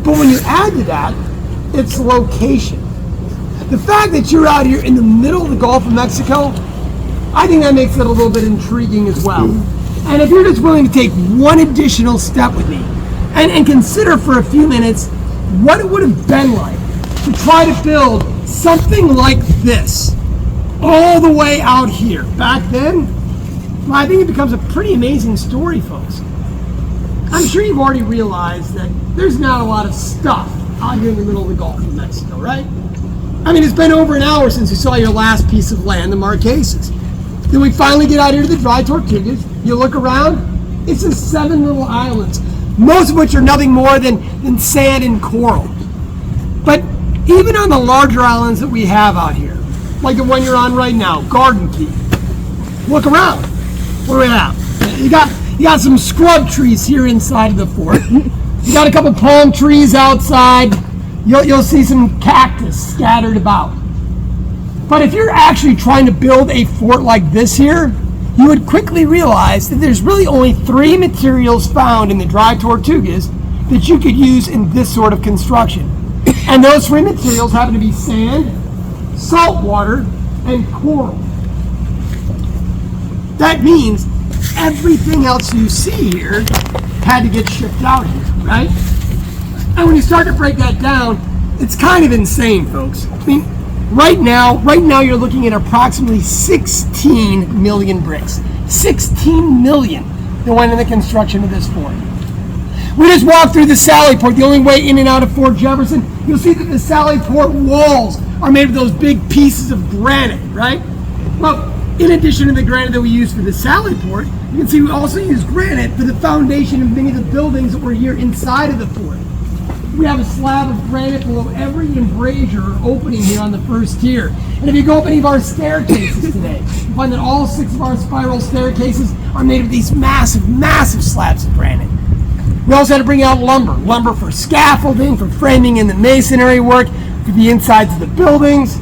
But when you add to that, it's location. The fact that you're out here in the middle of the Gulf of Mexico, I think that makes it a little bit intriguing as well. And if you're just willing to take one additional step with me and consider for a few minutes what it would have been like to try to build something like this all the way out here. Back then, well, I think it becomes a pretty amazing story, folks. I'm sure you've already realized that there's not a lot of stuff out here in the middle of the Gulf of Mexico, right? I mean, it's been over an hour since you saw your last piece of land, the Marquesas. Then we finally get out here to the dry Tortugas. You look around, it's just 7 little islands, most of which are nothing more than sand and coral. But even on the larger islands that we have out here, like the one you're on right now, Garden Key, look around. What do we have? You got some scrub trees here inside of the fort. You got a couple palm trees outside. You'll see some cactus scattered about. But if you're actually trying to build a fort like this here, you would quickly realize that there's really only 3 materials found in the dry Tortugas that you could use in this sort of construction. And those 3 materials happen to be sand, salt water, and coral. That means everything else you see here had to get shipped out here, right? And when you start to break that down, it's kind of insane, folks. I mean, right now you're looking at approximately 16 million bricks. 16 million that went in the construction of this fort. We just walked through the Sally Port, the only way in and out of Fort Jefferson. You'll see that the Sally Port walls are made of those big pieces of granite, right? Well, in addition to the granite that we use for the Sally Port, you can see we also use granite for the foundation of many of the buildings that were here inside of the fort. We have a slab of granite below every embrasure opening here on the first tier. And if you go up any of our staircases today, you find that all 6 of our spiral staircases are made of these massive, massive slabs of granite. We also had to bring out lumber for scaffolding, for framing in the masonry work, for the insides of the buildings.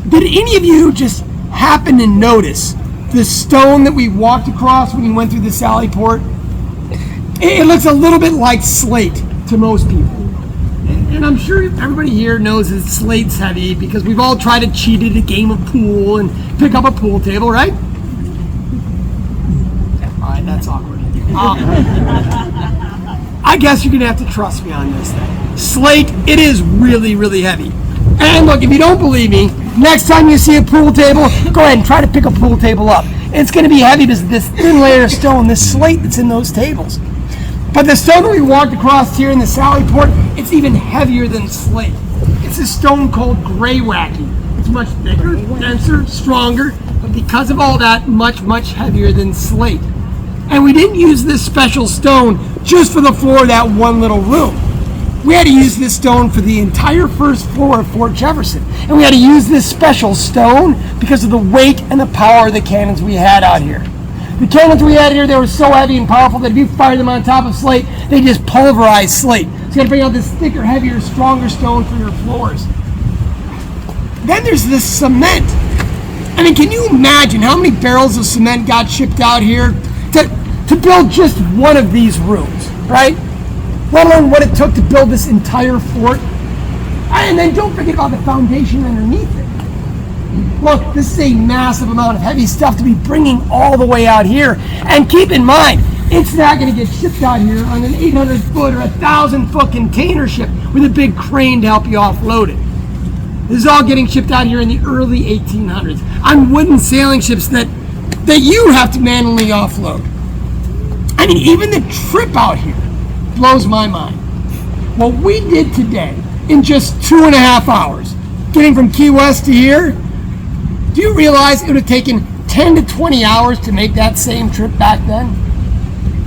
Did any of you just happen to notice the stone that we walked across when you went through the Sally Port? It looks a little bit like slate to most people. And I'm sure everybody here knows that slate's heavy because we've all tried to cheat at a game of pool and pick up a pool table, right? All right, that's awkward. I guess you're going to have to trust me on this thing. Slate, it is really, really heavy. And look, if you don't believe me, next time you see a pool table, go ahead and try to pick a pool table up. It's going to be heavy because of this thin layer of stone, this slate that's in those tables. But the stone that we walked across here in the Sally Port, it's even heavier than slate. It's a stone called graywacky. It's much thicker, denser, stronger, but because of all that, much, much heavier than slate. And we didn't use this special stone just for the floor of that one little room. We had to use this stone for the entire first floor of Fort Jefferson. And we had to use this special stone because of the weight and the power of the cannons we had out here. The cannons we had here, they were so heavy and powerful that if you fired them on top of slate, they just pulverized slate. So you got to bring out this thicker, heavier, stronger stone for your floors. Then there's this cement. I mean, can you imagine how many barrels of cement got shipped out here to build just one of these rooms, right? Let alone what it took to build this entire fort. And then don't forget about the foundation underneath it. Look, this is a massive amount of heavy stuff to be bringing all the way out here. And keep in mind, it's not going to get shipped out here on an 800-foot or 1,000-foot container ship with a big crane to help you offload it. This is all getting shipped out here in the early 1800s on wooden sailing ships that you have to manually offload. I mean, even the trip out here blows my mind. What we did today in just 2.5 hours, getting from Key West to here, do you realize it would have taken 10 to 20 hours to make that same trip back then?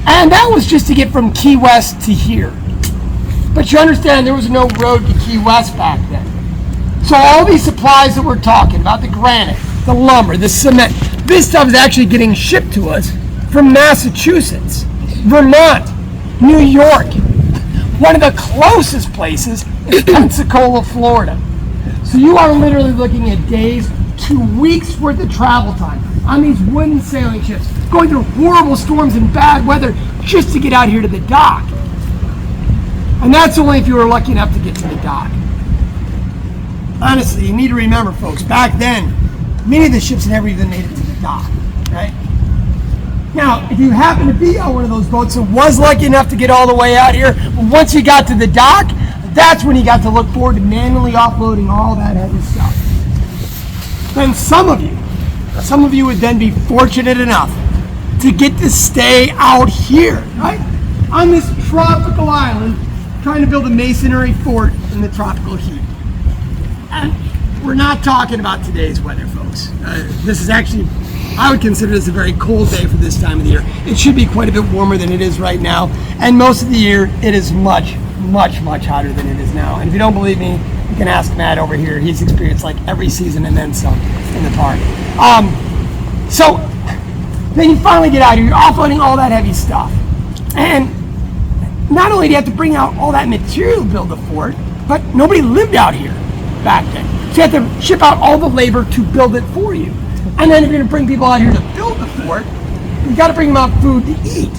And that was just to get from Key West to here. But you understand there was no road to Key West back then. So all these supplies that we're talking about, the granite, the lumber, the cement, this stuff is actually getting shipped to us from Massachusetts, Vermont, New York. One of the closest places is Pensacola, Florida. So you are literally looking at days to weeks worth of travel time on these wooden sailing ships, going through horrible storms and bad weather just to get out here to the dock. And that's only if you were lucky enough to get to the dock. Honestly, you need to remember, folks, back then, many of the ships never even made it to the dock, right? Now, if you happen to be on one of those boats and was lucky enough to get all the way out here, once you got to the dock, that's when you got to look forward to manually offloading all that heavy stuff. Then some of you would then be fortunate enough to get to stay out here, right? On this tropical island, trying to build a masonry fort in the tropical heat. And we're not talking about today's weather, folks. This is actually, I would consider this a very cold day for this time of the year. It should be quite a bit warmer than it is right now. And most of the year, it is much, much, much hotter than it is now. And if you don't believe me, you can ask Matt over here. He's experienced like every season and then some in the park. So then you finally get out here, you're offloading all that heavy stuff. And not only do you have to bring out all that material to build the fort, but nobody lived out here back then. So you have to ship out all the labor to build it for you. And then if you're gonna bring people out here to build the fort, you gotta bring them out food to eat.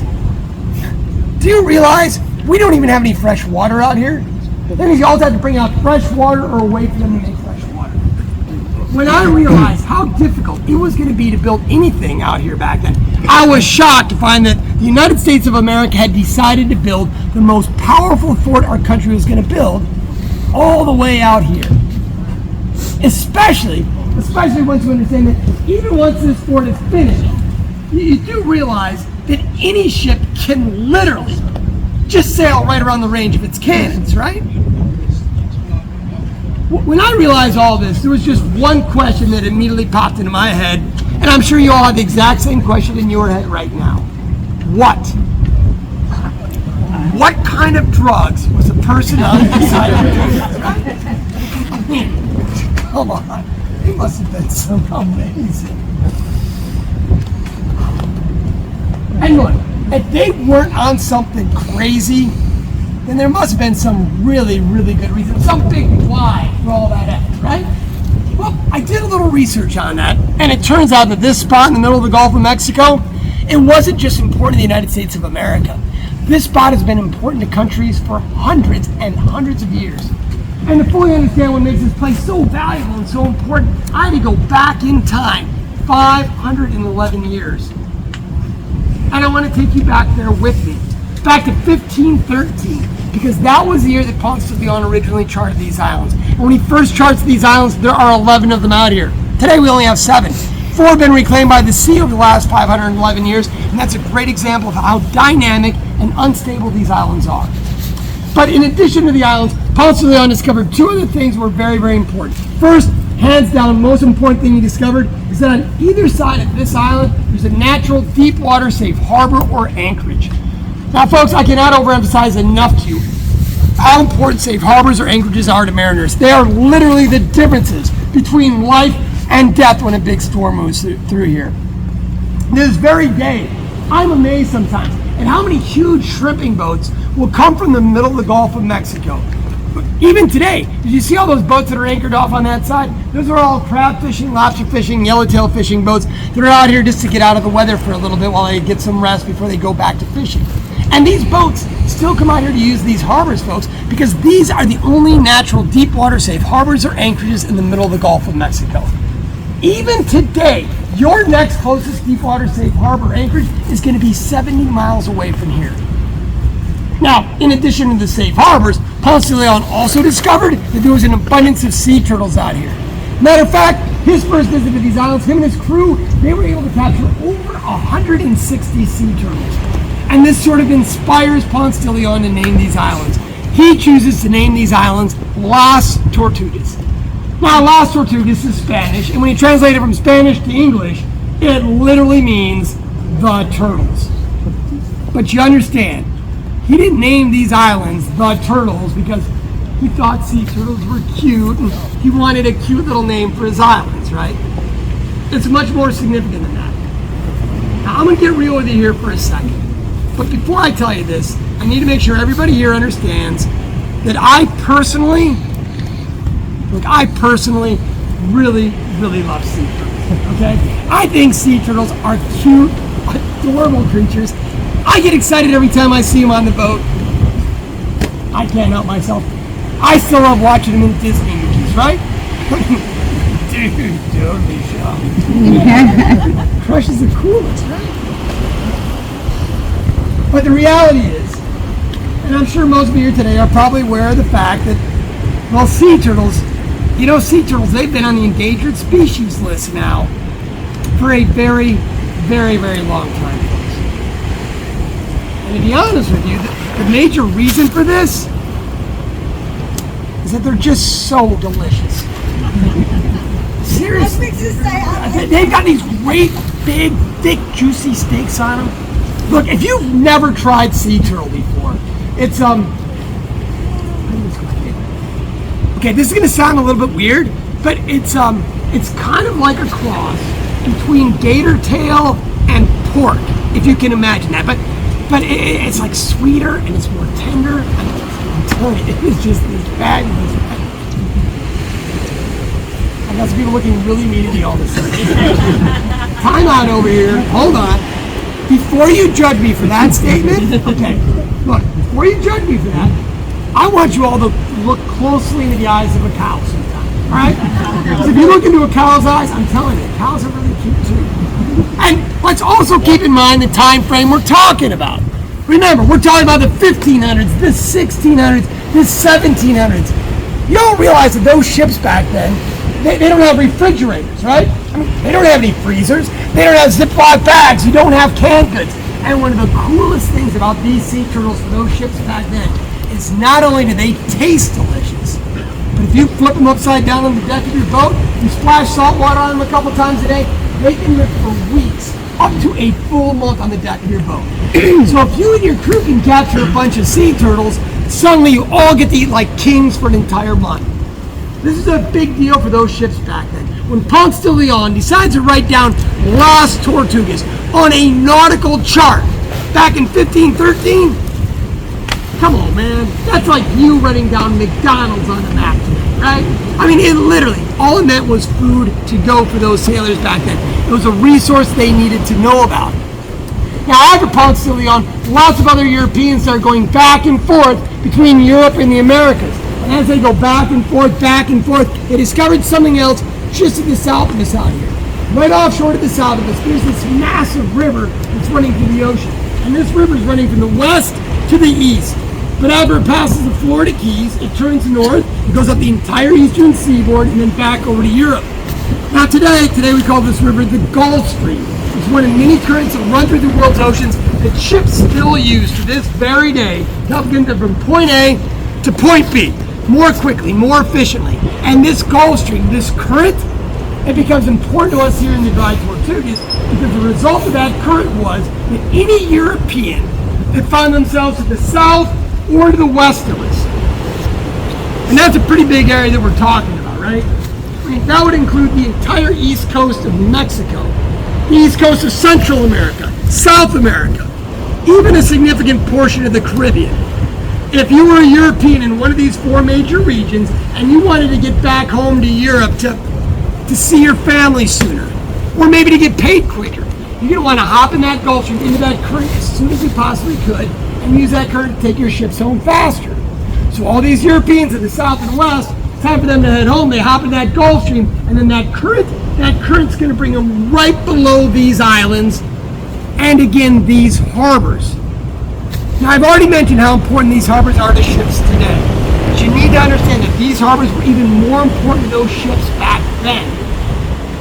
Do you realize we don't even have any fresh water out here? That means you always have to bring out fresh water or a way for them to make fresh water. When I realized how difficult it was going to be to build anything out here back then, I was shocked to find that the United States of America had decided to build the most powerful fort our country was going to build all the way out here. Especially once you understand that even once this fort is finished, you do realize that any ship can literally just sail right around the range of its cannons, right? When I realized all this, there was just one question that immediately popped into my head, and I'm sure you all have the exact same question in your head right now. What? What kind of drugs was the person on the side of the road? Come on, it must have been so amazing. And look, if they weren't on something crazy, then there must have been some really, really good reason, some big why for all that effort, right? Well, I did a little research on that, and it turns out that this spot in the middle of the Gulf of Mexico, it wasn't just important to the United States of America. This spot has been important to countries for hundreds and hundreds of years. And to fully understand what makes this place so valuable and so important, I had to go back in time, 511 years. And I want to take you back there with me, back to 1513, because that was the year that Ponce de Leon originally charted these islands. And when he first charts these islands, there are 11 of them out here. Today we only have 7. 4 have been reclaimed by the sea over the last 511 years, and that's a great example of how dynamic and unstable these islands are. But in addition to the islands, Ponce de Leon discovered 2 other things that were very, very important. First, hands down, the most important thing he discovered is that on either side of this island, there's a natural deep water safe harbor or anchorage. Now, folks, I cannot overemphasize enough to you how important safe harbors or anchorages are to mariners. They are literally the differences between life and death when a big storm moves through here. This very day, I'm amazed sometimes at how many huge shrimping boats will come from the middle of the Gulf of Mexico. Even today, did you see all those boats that are anchored off on that side? Those are all crab fishing, lobster fishing, yellowtail fishing boats that are out here just to get out of the weather for a little bit while they get some rest before they go back to fishing. And these boats still come out here to use these harbors, folks, because these are the only natural deep water safe harbors or anchorages in the middle of the Gulf of Mexico. Even today, your next closest deep water safe harbor anchorage is going to be 70 miles away from here. Now, in addition to the safe harbors, Ponce de Leon also discovered that there was an abundance of sea turtles out here. Matter of fact, his first visit to these islands, him and his crew, they were able to capture over 160 sea turtles. And this sort of inspires Ponce de Leon to name these islands. He chooses to name these islands Las Tortugas. Now, Las Tortugas is Spanish, and when you translate it from Spanish to English, it literally means the turtles. But you understand, he didn't name these islands the Turtles because he thought sea turtles were cute and he wanted a cute little name for his islands, right? It's much more significant than that. Now, I'm going to get real with you here for a second. But before I tell you this, I need to make sure everybody here understands that I personally really, really love sea turtles, okay? I think sea turtles are cute, adorable creatures. I get excited every time I see them on the boat. I can't help myself. I still love watching them in Disney movies, right? Dude, totally shocked. Crushes the coolest, right? But the reality is, and I'm sure most of you here today are probably aware of the fact that, well, sea turtles, sea turtles, they've been on the endangered species list now for a very, very, very long time, folks. And to be honest with you, the major reason for this is that they're just so delicious. Seriously. They've got these great, big, thick, juicy steaks on them. Look, if you've never tried sea turtle before, it's, okay, this is going to sound a little bit weird, but it's kind of like a cross between gator tail and pork, if you can imagine that. But it's like sweeter and it's more tender. I'm telling you, it is just this fabulous. I got some people looking really mean at me all of a sudden. Time out over here. Hold on. Before you judge me for that statement, okay, look, before you judge me for that, I want you all to look closely into the eyes of a cow sometime, all right? Because if you look into a cow's eyes, I'm telling you, cows are really cute too. And let's also keep in mind the time frame we're talking about. Remember, we're talking about the 1500s, the 1600s, the 1700s. You don't realize that those ships back then, they don't have refrigerators, right? I mean, they don't have any freezers. They don't have Ziploc bags. You don't have canned goods. And one of the coolest things about these sea turtles for those ships back then is not only do they taste delicious, but if you flip them upside down on the deck of your boat, you splash salt water on them a couple times a day, they can live for weeks, up to a full month on the deck of your boat. So if you and your crew can capture a bunch of sea turtles, suddenly you all get to eat like kings for an entire month. This is a big deal for those ships back then. When Ponce de Leon decides to write down Las Tortugas on a nautical chart back in 1513, come on, man. That's like you writing down McDonald's on a map today, right? I mean, it literally, all it meant was food to go for those sailors back then. It was a resource they needed to know about. Now, after Ponce de Leon, lots of other Europeans started going back and forth between Europe and the Americas. And as they go back and forth, they discovered something else just to the south of us out here. Right offshore to the south of us, there's this massive river that's running through the ocean. And this river is running from the west to the east. But after it passes the Florida Keys, it turns north, it goes up the entire eastern seaboard, and then back over to Europe. Now today we call this river the Gulf Stream. It's one of many currents that run through the world's oceans that ships still use to this very day to help get them from point A to point B more quickly, more efficiently. And this Gulf Stream, this current, it becomes important to us here in the Dry Tortugas because the result of that current was that any European that found themselves to the south or to the west of us, and that's a pretty big area that we're talking about, right? I mean, that would include the entire east coast of Mexico, the east coast of Central America, South America, even a significant portion of the Caribbean. If you were a European in one of these four major regions and you wanted to get back home to Europe to see your family sooner, or maybe to get paid quicker, you're going to want to hop in that Gulf Stream into that current as soon as you possibly could and use that current to take your ships home faster. So all these Europeans in the south and west, it's time for them to head home. They hop in that Gulf Stream, and then that current's going to bring them right below these islands and again these harbors. Now, I've already mentioned how important these harbors are to ships today, but you need to understand that these harbors were even more important to those ships back then.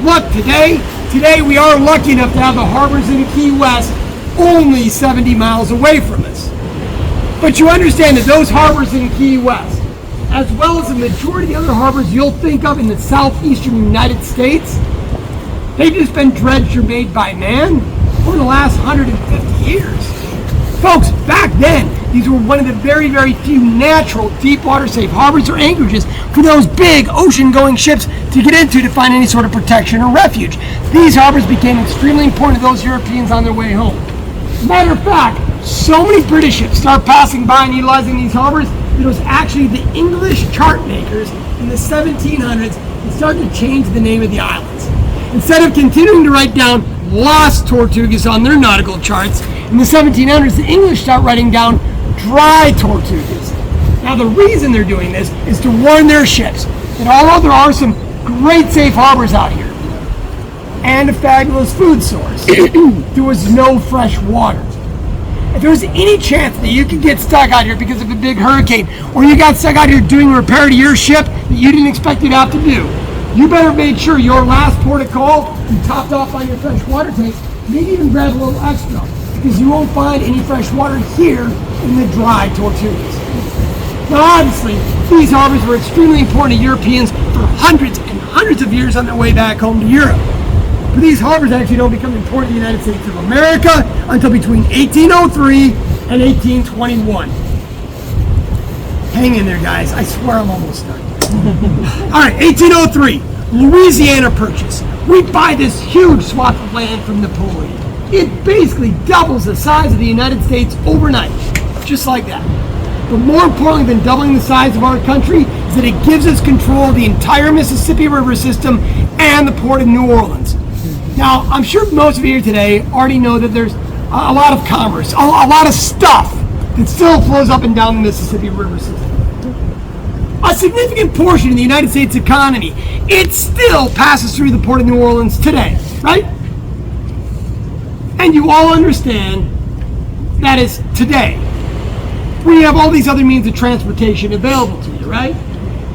Look, today we are lucky enough to have the harbors in Key West only 70 miles away from us. But you understand that those harbors in Key West, as well as the majority of the other harbors you'll think of in the southeastern United States, they've just been dredged or made by man over the last 150 years. Folks, back then, these were one of the very, very few natural deep water safe harbors or anchorages for those big ocean-going ships to get into to find any sort of protection or refuge. These harbors became extremely important to those Europeans on their way home. Matter of fact, so many British ships start passing by and utilizing these harbors that it was actually the English chart makers in the 1700s that started to change the name of the islands. Instead of continuing to write down Las Tortugas on their nautical charts, in the 1700s, the English start writing down Dry Tortugas. Now the reason they're doing this is to warn their ships that although there are some great safe harbors out here and a fabulous food source, there was no fresh water. If there was any chance that you could get stuck out here because of a big hurricane, or you got stuck out here doing repair to your ship that you didn't expect you'd have to do, you better make sure your last port of call, you topped off on your fresh water tank, maybe even grab a little extra, because you won't find any fresh water here in the dry Tortugas. Now obviously, these harbors were extremely important to Europeans for hundreds and hundreds of years on their way back home to Europe. But these harbors actually don't become important to the United States of America until between 1803 and 1821. Hang in there, guys. I swear I'm almost done. All right, 1803, Louisiana Purchase. We buy this huge swath of land from Napoleon. It basically doubles the size of the United States overnight, just like that. But more importantly than doubling the size of our country is that it gives us control of the entire Mississippi River system and the port of New Orleans. Now, I'm sure most of you here today already know that there's a lot of commerce, a lot of stuff that still flows up and down the Mississippi River system. A significant portion of the United States economy, it still passes through the port of New Orleans today, right? And you all understand that is today. We have all these other means of transportation available to you, right?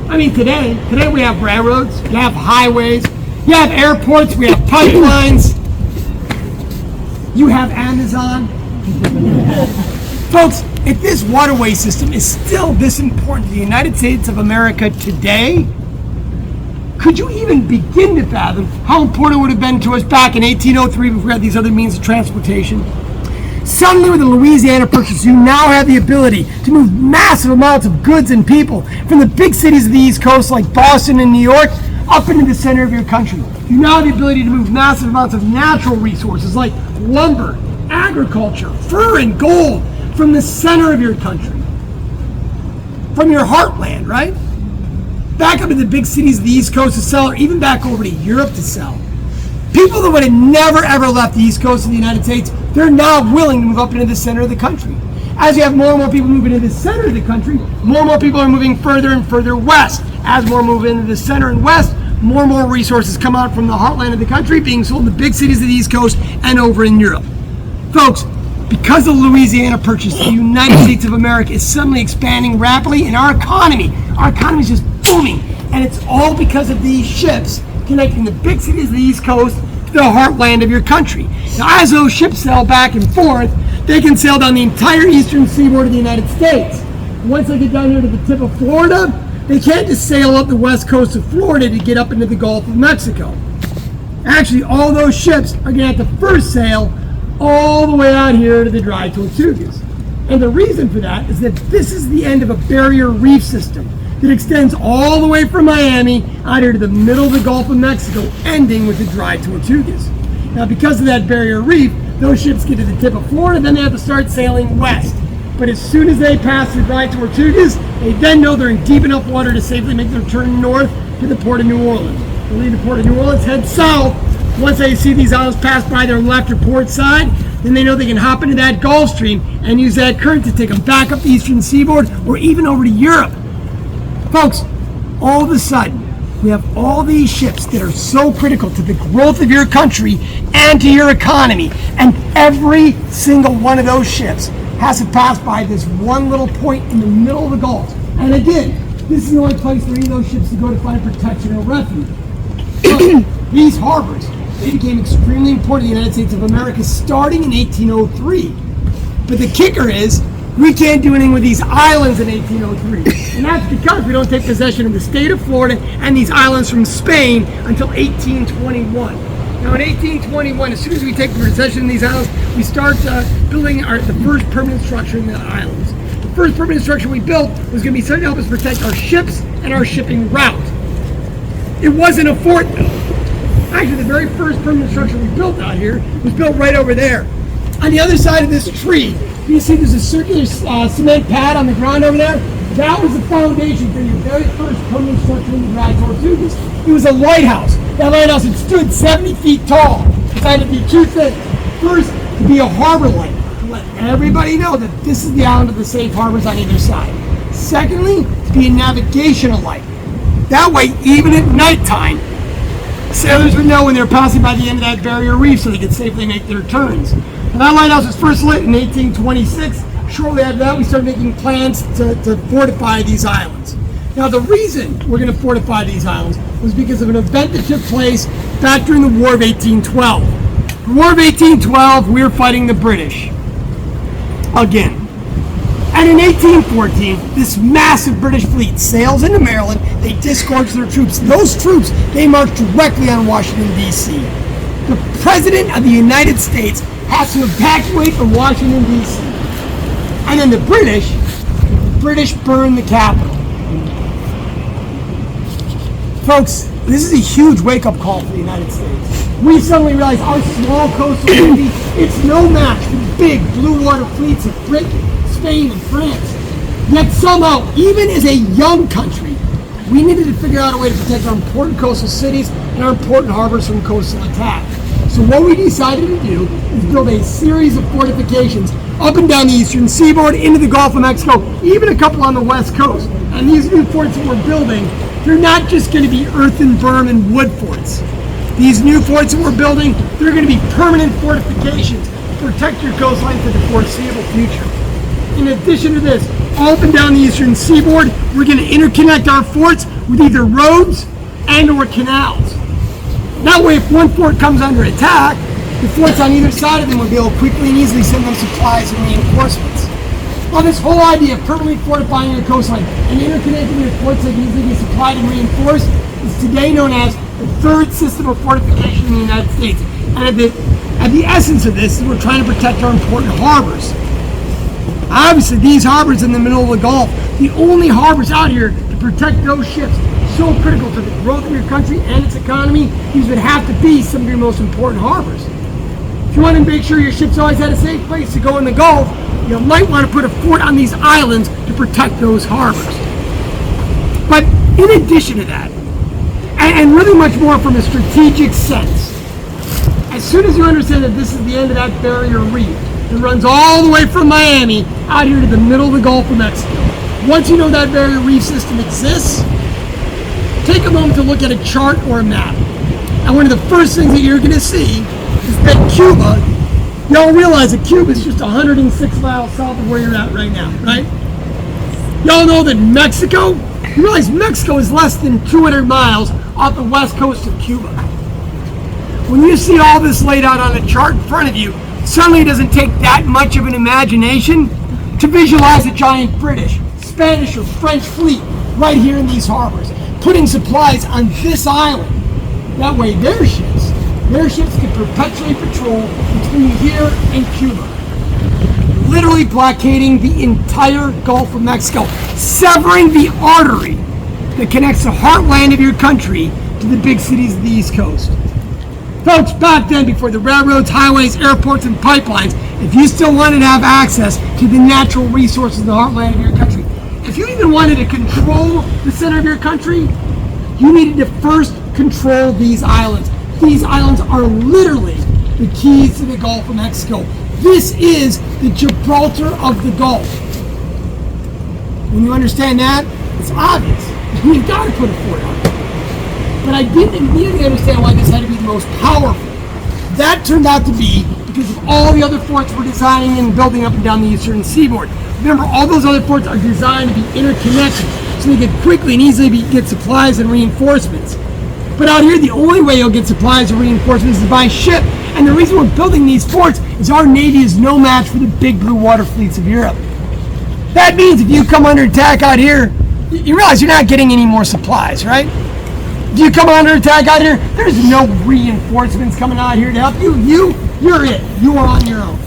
I mean, today we have railroads, we have highways, you have airports, we have pipelines, you have Amazon. Folks, if this waterway system is still this important to the United States of America today, could you even begin to fathom how important it would have been to us back in 1803 before we had these other means of transportation? Suddenly with the Louisiana Purchase, you now have the ability to move massive amounts of goods and people from the big cities of the East Coast like Boston and New York up into the center of your country. You now have the ability to move massive amounts of natural resources like lumber, agriculture, fur, and gold from the center of your country, from your heartland, right? Back up to the big cities of the East Coast to sell, or even back over to Europe to sell. People that would have never ever left the East Coast of the United States, they're now willing to move up into the center of the country. As you have more and more people moving into the center of the country, more and more people are moving further and further west. As more move into the center and west, more and more resources come out from the heartland of the country being sold in the big cities of the East Coast and over in Europe. Folks, because of the Louisiana Purchase, the United States of America is suddenly expanding rapidly, and our economy is just booming. And it's all because of these ships connecting the big cities of the East Coast to the heartland of your country. Now, as those ships sail back and forth, they can sail down the entire eastern seaboard of the United States. Once they get down here to the tip of Florida, they can't just sail up the west coast of Florida to get up into the Gulf of Mexico. Actually, all those ships are going to have to first sail all the way out here to the dry Tortugas. And the reason for that is that this is the end of a barrier reef system that extends all the way from Miami out here to the middle of the Gulf of Mexico, ending with the dry Tortugas. Now, because of that barrier reef, those ships get to the tip of Florida, then they have to start sailing west. But as soon as they pass the dry Tortugas, they then know they're in deep enough water to safely make their turn north to the port of New Orleans. They leave the port of New Orleans, head south. Once they see these islands pass by their left or port side, then they know they can hop into that Gulf Stream and use that current to take them back up the eastern seaboard or even over to Europe. Folks, all of a sudden, we have all these ships that are so critical to the growth of your country and to your economy, and every single one of those ships has to pass by this one little point in the middle of the Gulf. And again, this is the only place for any of those ships to go to find protection or refuge. So, these harbors, they became extremely important to the United States of America starting in 1803. But the kicker is, we can't do anything with these islands in 1803. And that's because we don't take possession of the state of Florida and these islands from Spain until 1821. Now in 1821, as soon as we take possession of these islands, we start building the first permanent structure in the islands. The first permanent structure we built was going to be something to help us protect our ships and our shipping route. It wasn't a fort though. Actually, the very first permanent structure we built out here was built right over there. On the other side of this tree, you see there's a circular cement pad on the ground over there. That was the foundation for your very first permanent structure in the dry Tortugas. It was a lighthouse. That lighthouse had stood 70 feet tall. Decided to be too thick. First, to be a harbor light, to let everybody know that this is the island of the safe harbors on either side. Secondly, to be a navigational light. That way, even at nighttime, sailors would know when they're passing by the end of that barrier reef so they could safely make their turns. And that lighthouse was first lit in 1826. Shortly after that, we started making plans to fortify these islands. Now, the reason we're going to fortify these islands was because of an event that took place back during the War of 1812. The War of 1812, we were fighting the British again. And in 1814, this massive British fleet sails into Maryland. They disgorge their troops. Those troops, they march directly on Washington, D.C. The President of the United States has to evacuate from Washington, D.C. And then the British burn the Capitol. Folks, this is a huge wake-up call for the United States. We suddenly realize our small coastal navy, it's no match for the big blue water fleets of Britain, Spain, and France. Yet somehow, even as a young country, we needed to figure out a way to protect our important coastal cities and our important harbors from coastal attack. So what we decided to do is build a series of fortifications up and down the eastern seaboard, into the Gulf of Mexico, even a couple on the west coast. And these new forts that we're building, they're not just going to be earthen berm and wood forts. These new forts that we're building, they're going to be permanent fortifications to protect your coastline for the foreseeable future. In addition to this, all up and down the eastern seaboard, we're going to interconnect our forts with either roads and or canals. That way, if one fort comes under attack, the forts on either side of them will be able to quickly and easily send them supplies and reinforcements. Well, this whole idea of permanently fortifying your coastline and interconnecting your forts that can easily be supplied and reinforced is today known as the third system of fortification in the United States. And at the essence of this is we're trying to protect our important harbors. Obviously, these harbors in the middle of the Gulf, the only harbors out here to protect those ships, so critical to the growth of your country and its economy, these would have to be some of your most important harbors. If you want to make sure your ships always had a safe place to go in the Gulf, you might want to put a fort on these islands to protect those harbors. But in addition to that, and really much more from a strategic sense, as soon as you understand that this is the end of that barrier reef that runs all the way from Miami out here to the middle of the Gulf of Mexico, once you know that barrier reef system exists, take a moment to look at a chart or a map. And one of the first things that you're going to see is that Cuba, y'all realize that Cuba is just 106 miles south of where you're at right now, right? Y'all know that Mexico, you realize Mexico is less than 200 miles off the west coast of Cuba. When you see all this laid out on a chart in front of you, suddenly it doesn't take that much of an imagination to visualize a giant British, Spanish, or French fleet right here in these harbors, putting supplies on this island. That way their ships can perpetually patrol between here and Cuba, literally blockading the entire Gulf of Mexico, severing the artery that connects the heartland of your country to the big cities of the East Coast. Folks, back then, before the railroads, highways, airports, and pipelines, if you still wanted to have access to the natural resources in the heartland of your country, if you even wanted to control the center of your country, you needed to first control these islands. These islands are literally the keys to the Gulf of Mexico. This is the Gibraltar of the Gulf. When you understand that, it's obvious. You've got to put a fort on it. But I didn't immediately understand why this had to be the most powerful. That turned out to be because of all the other forts we're designing and building up and down the eastern seaboard. Remember, all those other forts are designed to be interconnected so they can quickly and easily get supplies and reinforcements. But out here, the only way you'll get supplies and reinforcements is by ship. And the reason we're building these forts is our Navy is no match for the big blue water fleets of Europe. That means if you come under attack out here, you realize you're not getting any more supplies, right? If you come under attack out here, there's no reinforcements coming out here to help you. You're it. You are on your own.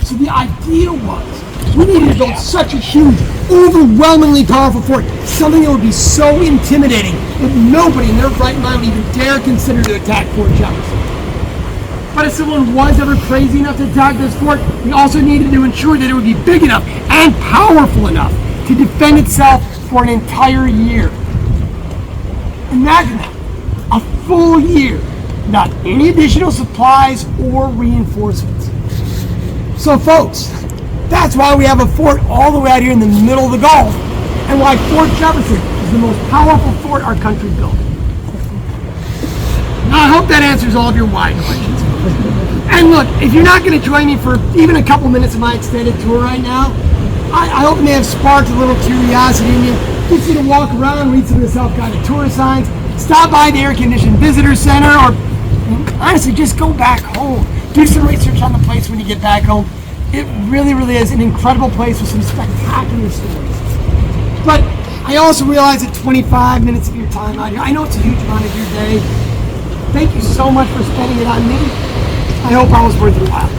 So the idea was, we needed to build such a huge, overwhelmingly powerful fort, something that would be so intimidating that nobody in their right mind would even dare consider to attack Fort Jefferson. But if someone was ever crazy enough to attack this fort, we also needed to ensure that it would be big enough and powerful enough to defend itself for an entire year. Imagine that, a full year, without any additional supplies or reinforcements. So folks, That's why we have a fort all the way out here in the middle of the Gulf, and why Fort Jefferson is the most powerful fort our country built. Now, I hope that answers all of your why questions. And look, if you're not going to join me for even a couple minutes of my extended tour right now, I hope it may have sparked a little curiosity in you. Get you to walk around, read some of the self-guided tour signs, stop by the air-conditioned visitor center, or honestly, just go back home. Do some research on the place when you get back home. It really, really is an incredible place with some spectacular stories. But I also realize that 25 minutes of your time out here, I know it's a huge amount of your day. Thank you so much for spending it on me. I hope I was worth your while.